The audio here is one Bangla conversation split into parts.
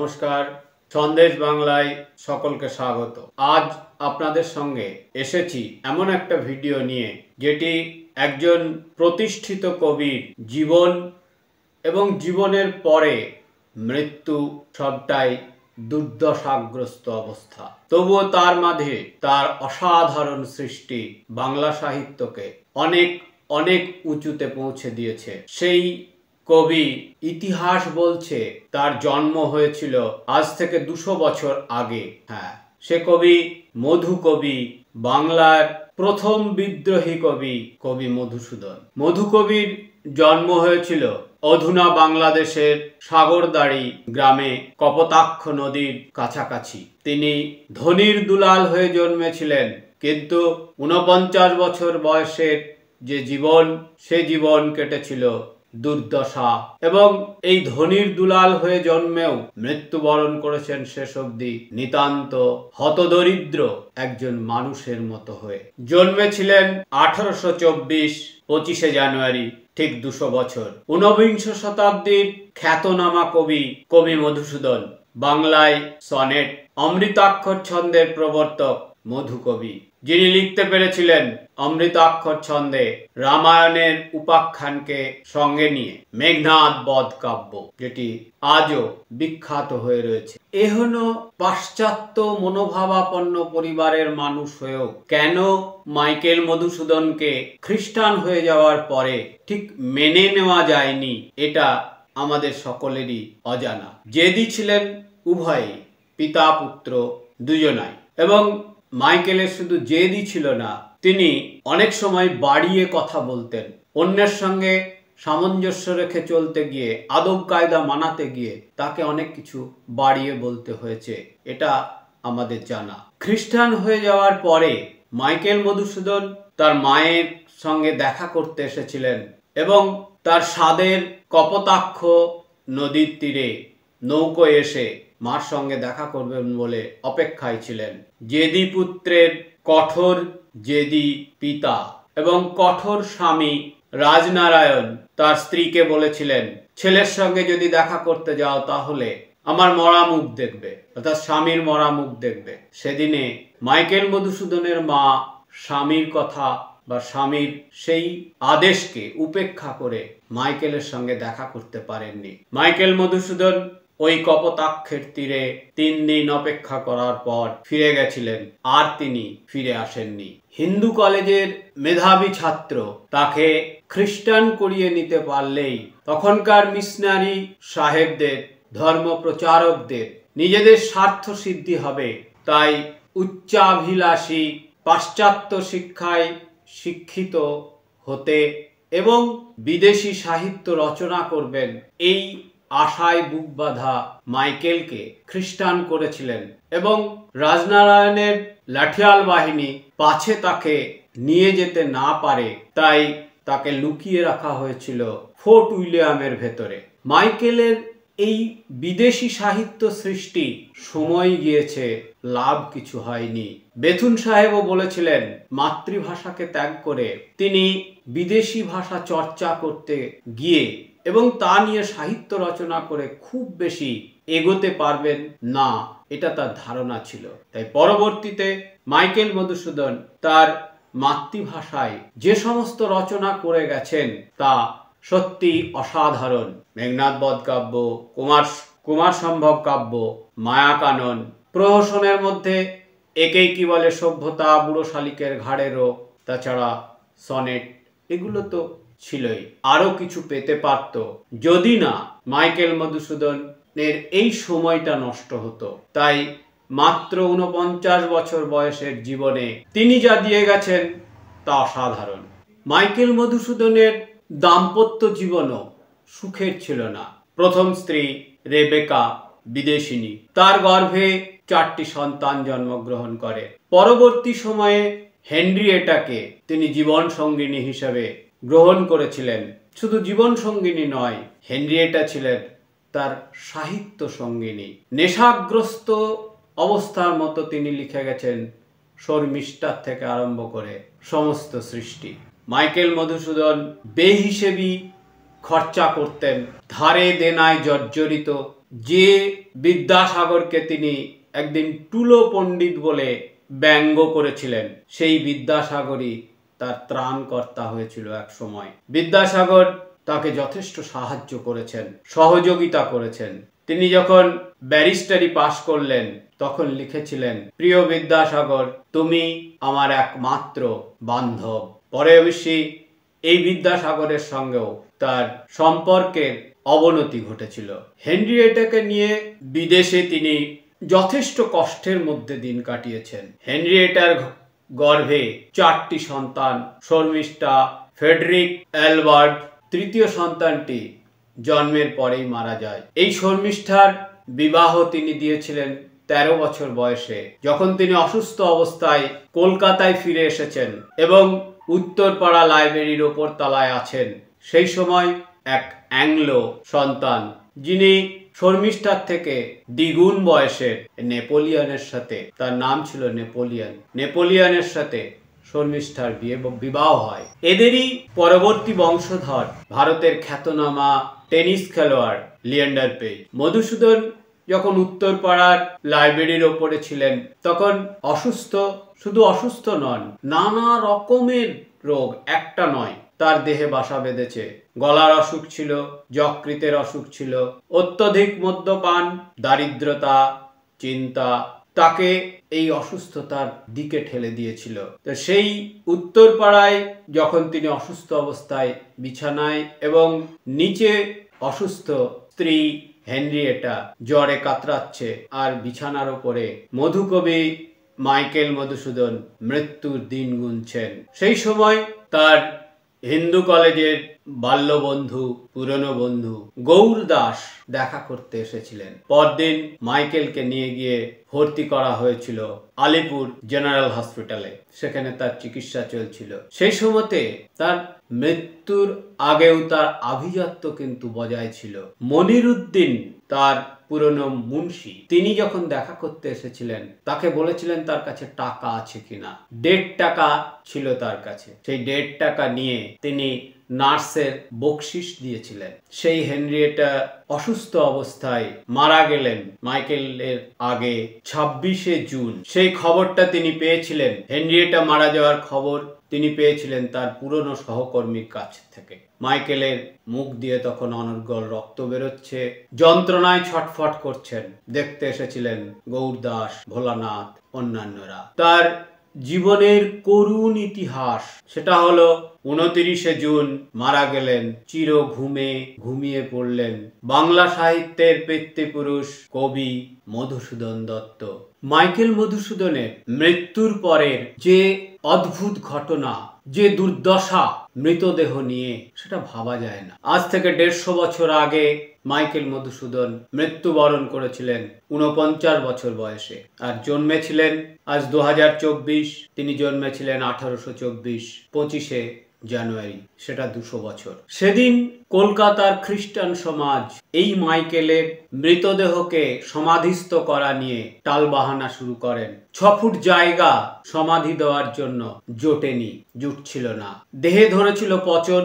নমস্কার, সন্দেশ বাংলায় সকলকে স্বাগত। আজ আপনাদের সঙ্গে এসেছি এমন একটা ভিডিও নিয়ে যেটি একজন প্রতিষ্ঠিত কবির জীবন এবং জীবনের পরে মৃত্যু সবটাই দুর্দশাগ্রস্ত অবস্থা। তবুও তার মাঝে তার অসাধারণ সৃষ্টি বাংলা সাহিত্যকে অনেক অনেক উঁচুতে পৌঁছে দিয়েছে। সেই কবি ইতিহাস বলছে তার জন্ম হয়েছিল আজ থেকে 200 বছর আগে। হ্যাঁ, সে কবি মধু কবি, বাংলার প্রথম বিদ্রোহী কবি, কবি মধুসূদন। মধু কবির জন্ম হয়েছিল অধুনা বাংলাদেশের সাগরদাড়ি গ্রামে কপোতাক্ষ নদীর কাছাকাছি। তিনি ধনির দুলাল হয়ে জন্মেছিলেন, কিন্তু 49 বছর বয়সের যে জীবন, সে জীবন কেটেছিল দুর্দশা, এবং এই ধনির দুলাল হয়ে জন্মেও মৃত্যুবরণ করেছেন শেষ অবধি নিতান্ত হতদরিদ্র একজন মানুষের মতো হয়ে। জন্মেছিলেন 1824 25শে জানুয়ারি, ঠিক 200 বছর। 19বিংশ শতাব্দীর খ্যাতনামা কবি কবি মধুসূদন। বাংলায় সনেট, অমৃতাক্ষর ছন্দের প্রবর্তক মধু কবি, যিনি লিখতে পেরেছিলেন অমৃতাক্ষর ছন্দে রামায়ণের উপাখ্যানকে সঙ্গে নিয়ে মেঘনাদ বধ কাব্য, যেটি আজও বিখ্যাত হয়ে রয়েছে। এহন পাশ্চাত্য মনোভাবাপন্ন পরিবারের মানুষ হয়েও কেন মাইকেল মধুসূদনকে খ্রিস্টান হয়ে যাওয়ার পরে ঠিক মেনে নেওয়া যায়নি, এটা আমাদের সকলেরই অজানা। জেদি ছিলেন উভয়ই, পিতা পুত্র দুজনাই। এবং মাইকেলের শুধু জেদি ছিল না, তিনি অনেক সময় বাড়িয়ে কথা বলতেন। অন্যের সঙ্গে সামঞ্জস্য রেখে চলতে গিয়ে, আদব কায়দা মানাতে গিয়ে তাকে অনেক কিছু বাড়িয়ে বলতে হয়েছে, এটা আমাদের জানা। খ্রিস্টান হয়ে যাওয়ার পরে মাইকেল মধুসূদন তার মায়ের সঙ্গে দেখা করতে এসেছিলেন এবং তার স্বাদের কপোতাক্ষ নদীর তীরে নৌকোয় এসে মার সঙ্গে দেখা করবেন বলে অপেক্ষায় ছিলেন। জেদি পুত্রের কঠোর জেদি পিতা এবং কঠোর স্বামী রাজনারায়ণ তার স্ত্রীকে বলেছিলেন, ছেলের সঙ্গে যদি দেখা করতে যাও তাহলে আমার মরা মুখ দেখবে, অর্থাৎ স্বামীর মরা মুখ দেখবে। সেদিনে মাইকেল মধুসূদনের মা স্বামীর কথা বা স্বামীর সেই আদেশকে উপেক্ষা করে মাইকেলের সঙ্গে দেখা করতে পারেননি। মাইকেল মধুসূদন ওই কপোতাক্ষের তীরে 3 দিন অপেক্ষা করার পর ফিরে গেছিলেন, আর তিনি ফিরে আসেননি। হিন্দু কলেজের মেধাবী ছাত্র তাকে খ্রিস্টান করিয়ে নিতে পারলেই তখনকার মিশনারি সাহেবদের, ধর্ম প্রচারকদের নিজেদের স্বার্থ সিদ্ধি হবে, তাই উচ্চাভিলাষী পাশ্চাত্য শিক্ষায় শিক্ষিত হতে এবং বিদেশি সাহিত্য রচনা করবেন, এই আশায় বুক বাঁধা মাইকেলকে খ্রিস্টান করেছিলেন। এবং রাজনারায়ণের লাঠিয়াল বাহিনী পাছে তাকে নিয়ে যেতে না পারে, তাই তাকে লুকিয়ে রাখা হয়েছিল ফোর্ট উইলিয়ামের ভেতরে। মাইকেলের এই বিদেশি সাহিত্য সৃষ্টি সময় গিয়েছে, লাভ কিছু হয়নি। বেথুন সাহেবও বলেছিলেন মাতৃভাষাকে ত্যাগ করে তিনি বিদেশি ভাষা চর্চা করতে গিয়ে এবং তা নিয়ে সাহিত্য রচনা করে খুব বেশি এগোতে পারবেন না, এটা তার ধারণা ছিল। তাই পরবর্তীতে মাইকেল মধুসূদন তার মাতৃভাষায় যে সমস্ত রচনা করে গেছেন তা সত্যি অসাধারণ। মেঘনাদ বধ কাব্য, কুমার সম্ভব কাব্য, মায়াকানন, প্রহসনের মধ্যে একেই কি বলে সভ্যতা, বুড়ো শালিকের ঘাড়েরও, তাছাড়া সনেট, এগুলো তো ছিলই। আরো কিছু পেতে পারত যদি না মাইকেল মধুসূদনের এই সময়টা নষ্ট হতো। তাই মাত্র 49 বছর বয়সের জীবনে তিনি যা দিয়ে গেছেন তা অসাধারণ। মাইকেল মধুসূদনের দাম্পত্য জীবনও সুখের ছিল না। প্রথম স্ত্রী রেবেকা বিদেশিনী, তার গর্ভে 4টি সন্তান জন্মগ্রহণ করে। পরবর্তী সময়ে হেনরিয়েটাকে তিনি জীবন সঙ্গিনী হিসেবে গ্রহণ করেছিলেন। শুধু জীবন সঙ্গিনী নয়, হেনরিয়েটা ছিলেন তার সাহিত্য সঙ্গিনী। নেশাগ্রস্ত অবস্থার মতো তিনি লিখে গেছেন শর্মিষ্ঠার থেকে আরম্ভ করে সমস্ত সৃষ্টি। মাইকেল মধুসূদন বেহিসেবি খরচা করতেন, ধারে দেনায় জর্জরিত যে বিদ্যাসাগরকে তিনি একদিন টুলো পণ্ডিত বলে ব্যঙ্গ করেছিলেন, সেই বিদ্যাসাগরই তার ত্রাণকর্তা হয়েছিল এক সময়। বিদ্যাসাগর তাকে যথেষ্ট সাহায্য করেছেন, সহযোগিতা করেছেন। তিনি যখন ব্যারিস্টারি পাশ করলেন তখন লিখেছিলেন, প্রিয় বিদ্যাসাগর, তুমি আমার একমাত্র বান্ধব। পরে অবশ্যই এই বিদ্যাসাগরের সঙ্গেও তার সম্পর্কের অবনতি ঘটেছিল। হেনরিয়েটাকে নিয়ে বিদেশে তিনি যথেষ্ট কষ্টের মধ্যে দিন কাটিয়েছেন। হেনরিয়েটার গর্ভে 4টি সন্তান, শর্মিষ্ঠা, ফ্রেডরিক, অ্যালবার্ট। তৃতীয় সন্তানটি জন্মের পরেই মারা যায়। এই শর্মিষ্ঠার বিবাহ তিনি দিয়েছিলেন 13 বছর বয়সে, যখন তিনি অসুস্থ অবস্থায় কলকাতায় ফিরে এসেছেন এবং উত্তরপাড়া লাইব্রেরির ওপর তলায় আছেন। সেই সময় এক অ্যাংলো সন্তান, যিনি শর্মিষ্ঠার থেকে দ্বিগুণ বয়সের নেপোলিয়নের সাথে, তার নাম ছিল নেপোলিয়ন, নেপোলিয়নের সাথে শর্মিষ্ঠার বিবাহ হয়। এদেরই পরবর্তী বংশধর ভারতের খ্যাতনামা টেনিস খেলোয়াড় লিয়েন্ডার পেজ। মধুসূদন যখন উত্তরপাড়ার লাইব্রেরির ওপরে ছিলেন তখন অসুস্থ, শুধু অসুস্থ নন, নানা রকমের রোগ, একটা নয়, তার দেহে বাসা বেঁধেছে। গলার অসুখ ছিল, যকৃতের অসুখ ছিল, অত্যধিক মদ্যপান, দারিদ্রতা, চিন্তা তাকে এই অসুস্থতার দিকে ঠেলে দিয়েছিল। তো সেই উত্তরপাড়ায় যখন তিনি অসুস্থ অবস্থায় বিছানায় এবং নিচে অসুস্থ স্ত্রী হেনরিয়েটা জ্বরে কাতরাচ্ছে আর বিছানার ওপরে মধুকবি মাইকেল মধুসূদন মৃত্যুর দিন গুনছেন, সেই সময় তার হিন্দু কলেজের বাল্যবন্ধু, পুরনো বন্ধু গৌর দাস দেখা করতে এসেছিলেন। পরদিন মাইকেলকে নিয়ে গিয়ে ভর্তি করা হয়েছিল আলিপুর জেনারেল হসপিটালে, সেখানে তার চিকিৎসা চলছিল। সেই সময়তে তার মৃত্যুর আগেও তার আভিজাত্য কিন্তু বজায় ছিল। মনিরুদ্দিন, তার পুরনো মুন্সি, তিনি যখন দেখা করতে এসেছিলেন তাকে বলেছিলেন তার কাছে টাকা আছে কিনা। 1.5 টাকা ছিল তার কাছে। সেই 1.5 টাকা নিয়ে তিনি নার্সের বকশিস দিয়েছিলেন। সেই হেনরিয়েটা অসুস্থ অবস্থায় মারা গেলেন মাইকেলের আগে 26শে জুন। সেই খবরটা তিনি পেয়েছিলেন, হেনরিয়েটা মারা যাওয়ার খবর তিনি পেয়েছিলেন তার পুরনো সহকর্মীর কাছ থেকে। মাইকেলের মুখ দিয়ে তখন অনর্গল রক্ত বেরোচ্ছে, যন্ত্রণায় ছটফট করছেন। দেখতে এসেছিলেন গৌরদাস, ভোলানাথ, অন্যান্যরা। তার জীবনের করুণ ইতিহাস, সেটা হলো 29শে জুন মারা গেলেন, চির ঘুমিয়ে পড়লেন বাংলা সাহিত্যের পিতৃপুরুষ কবি মধুসূদন দত্ত। মাইকেল মধুসূদনের মৃত্যুর পরের যে অদ্ভুত ঘটনা, যে দুর্দশা মৃতদেহ নিয়ে, সেটা ভাবা যায় না। আজ থেকে 150 বছর আগে মাইকেল মধুসূদন মৃত্যুবরণ করেছিলেন 49 বছর বয়সে, আর জন্মেছিলেন আজ 2024। তিনি জন্মেছিলেন 1824 25শে জানুয়ারি, সেটা 200 বছর। সেদিন কলকাতার খ্রিস্টান সমাজ এই মাইকেলের মৃতদেহকে সমাধিস্থ করা নিয়ে টালবাহানা শুরু করেন। 6 ফুট জায়গা সমাধি দেওয়ার জন্য জুটছিল না। দেহে ধরেছিল পচন,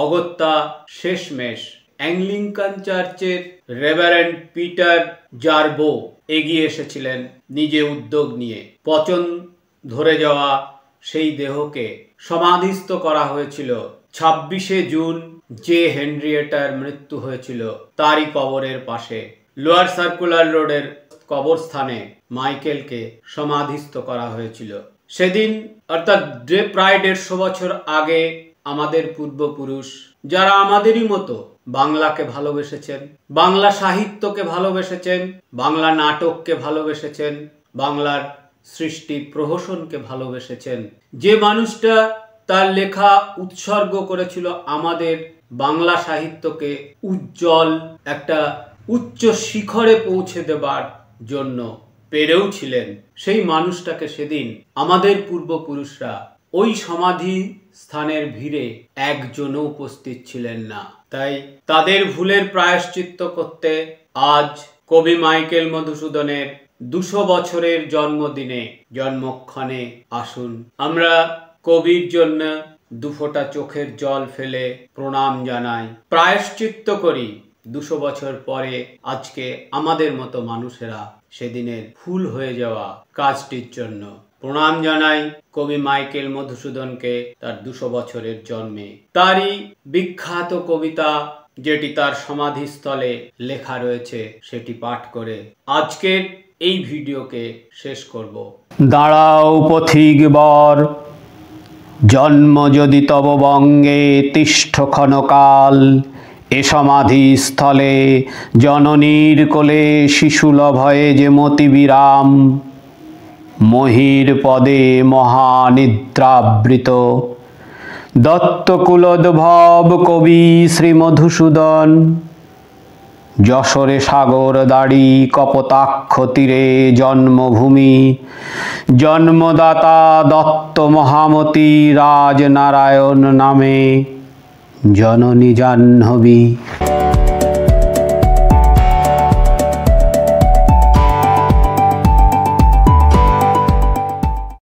অগত্যা শেষমেশ অ্যাংলিকান চার্চের রেভারেন্ড পিটার জারবো এগিয়ে এসেছিলেন নিজে উদ্যোগ নিয়ে। পচন ধরে যাওয়া সেই দেহকে সমাধিস্থ করা হয়েছিল 26শে জুন, যে হেনরিয়েটার মৃত্যু হয়েছিল তারই কবরের পাশে, লোয়ার সার্কুলার রোডের কবরস্থানে মাইকেলকে সমাধিস্থ করা হয়েছিল। সেদিন অর্থাৎ প্রায় 150 বছর আগে আমাদের পূর্বপুরুষ, যারা আমাদেরই মতো বাংলাকে ভালোবেসেছেন, বাংলা সাহিত্যকে ভালোবেসেছেন, বাংলা নাটককে ভালোবেসেছেন, বাংলার সৃষ্টি প্রহসনকে ভালোবেসেছেন, যে মানুষটা তার লেখা উৎসর্গ করেছিল আমাদের বাংলা সাহিত্যকে উজ্জ্বল একটা উচ্চ শিখরে পৌঁছে দেবার জন্য পেরেও ছিলেন, সেই মানুষটাকে সেদিন আমাদের পূর্বপুরুষরা ওই সমাধি স্থানের ভিড়ে একজনও উপস্থিত ছিলেন না। তাই তাদের ভুলের প্রায়শ্চিত্ত করতে আজ কবি মাইকেল মধুসূদনের 200 বছরের জন্মদিনে, জন্মক্ষণে আসুন আমরা কবির জন্য 2 ফোঁটা চোখের জল ফেলে প্রণাম জানাই, প্রায়শ্চিত্ত করি 200 বছর পরে আজকে আমাদের মতো মানুষেরা সেদিনের ফুল হয়ে যাওয়া কাজটির জন্য প্রণাম জানাই কবি মাইকেল মধুসূদনকে তার 200 বছরের জন্মে। তারই বিখ্যাত কবিতা যেটি তার সমাধিস্থলে লেখা রয়েছে সেটি পাঠ করে আজকের এই ভিডিওকে শেষ করব। দাঁড়াও পথিক বর, জন্ম যদি তব বঙ্গে তিষ্ঠ ক্ষণকাল, এ সমাধি স্থলে জননীর কোলে শিশুলভয়ে যে মতি বিরাম, মহির পদে মহানিদ্রাবৃত দত্তকুলোদ্ভব কবি শ্রী মধুসূদন, যশোরে সাগর দাড়ি কপোতাক্ষ তীরে জন্মভূমি, জন্মদাতা দত্ত মহামতি রাজনারায়ণ নামে জননী জাহ্নবী।